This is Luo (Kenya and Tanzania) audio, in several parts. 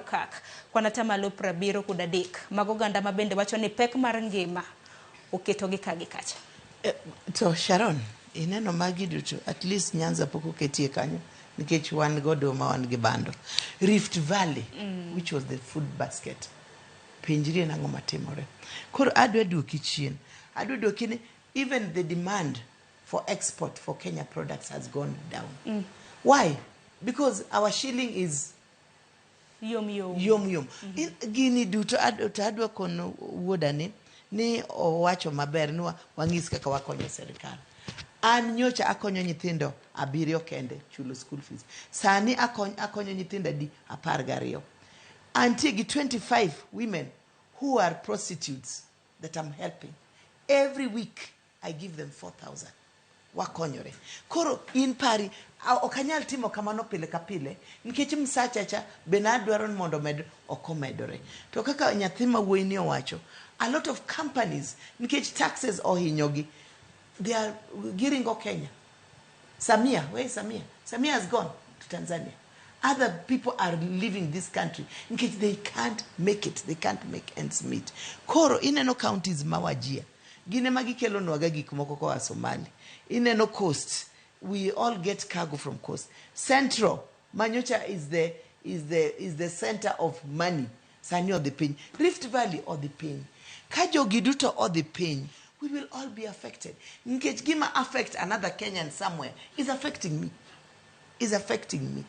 Kak kwan atamalo 73 mag oganda ma bende wacho ni pek mar ngima oketogi ka gi kacha. To Sharon, ineno magi duto, at least Nyanza pok oketie kanyo nikech wan godo ma wan gi bando. Rift Valley, which was the food basket, pinjri nango matimore. Koro adwa duoki chien. Adwa duoki ni even the demand for export for Kenya products has gone down. Why? Because our shilling is yom. Gini duto adwa kono wuoda ni owacho maber ni wang'is kaka wakonyo serikal. An nyocha akonyo nyithindo 7 kende chulo school fees. Sani akonyo nyithindo 12. Antie gi 25 women who are prostitutes that I'm helping. Every week I give them 4,000. Wakonyore. Koro in pari okanyal timo kamano pile ka pile nikech msachacha benadwaro mondo med okomedore. To kaka nyathi ma wuoyi ni owacho, a lot of companies nikech taxes ohinyogi, they are giringo Kenya. Samia, where is Samia? Samia has gone to Tanzania. Other people are leaving this country because they can't make it. They can't make ends meet. Koro ineno counties mawajia. Gine magi kelo nwaga gik moko kwa Somali. Ineno coast. We all get cargo from coast. Central, Manyocha is the center of money. Sani or the piny. Rift Valley or the piny. Kajo giduto or the piny. We will all be affected. Nkech gima affect another Kenyan somewhere is affecting me. Is affecting me.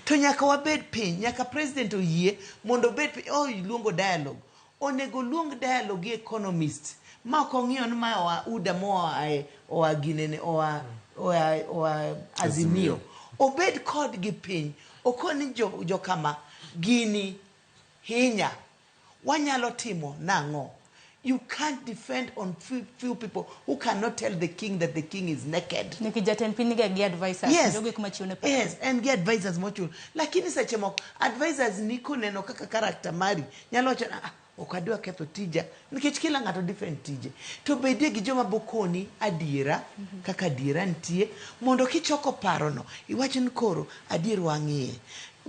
To nyaka wabed piny, nyaka president oyie mondo bed piny, luongo dialogue. Onego luong dialogue economist. Ma kong'iyo ni ma wa uda moa ginene oa azimio. Obed kod gi piny. Okoni jo kama gini hinya. Wanyalo timo nango. You can't defend on few people who cannot tell the king that the king is naked. Yes, and get advisors mocho. Lakini sache moko advisors niko neno kaka character mari. Nyalo chana okadwa ketho tija nikech kila ngato different tije. To bedie gi joma bokoni adiera kaka adiera ntie mondo kichoko parono iwacho ni koro adier wang'ie.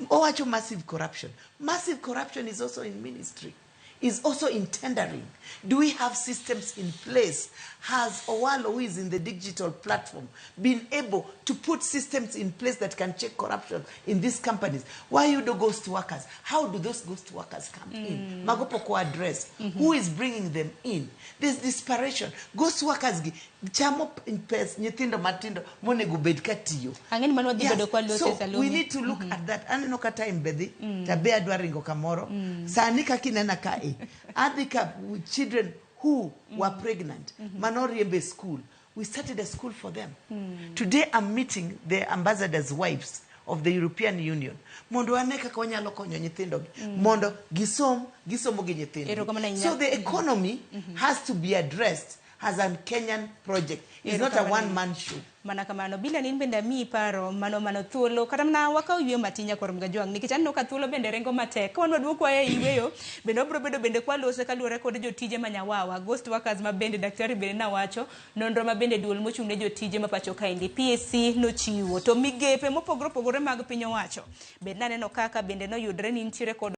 Owacho massive corruption. Massive corruption is also in ministry. Is also in tendering. Do we have systems in place? Has Owalo, who is in the digital platform, been able to put systems in place that can check corruption in these companies? Why you do ghost workers? How do those ghost workers come in? Magopoko address. Who is bringing them in? There's desperation. Ghost workers chamo in pes nyithindo matindo monego bed katiyo. So we need to look at that. Aneno ka time bedhi tabe adwa ringo kamoro. Sani kakinena ka Adhika children who were pregnant, Manoriembe school. We started a school for them. Today I'm meeting the ambassadors' wives of the European Union. Mondo aneka konyalo konyo nyithindo. Mondo gisomo gi nyithindo. So the economy has to be addressed as a Kenyan project. It's not a one-man show. Mana kamano bila nin bende mi paro mano thuolo kata na wakaw ywe matinya korom ga jwang nikech anno ka thuolo bende rengo matek ka wanwa duoko e iweyo bende obro bedo bende kwalose kaluore kod jotije manyawawa ghost workers ma bende daktari bende na wacho nonro ma bende duol mochung ne jotije ma pacho kaendi PSC no chiwo to migepe mopogore mag piny owacho bende naneno kaka bende no yudre ni ntiere kod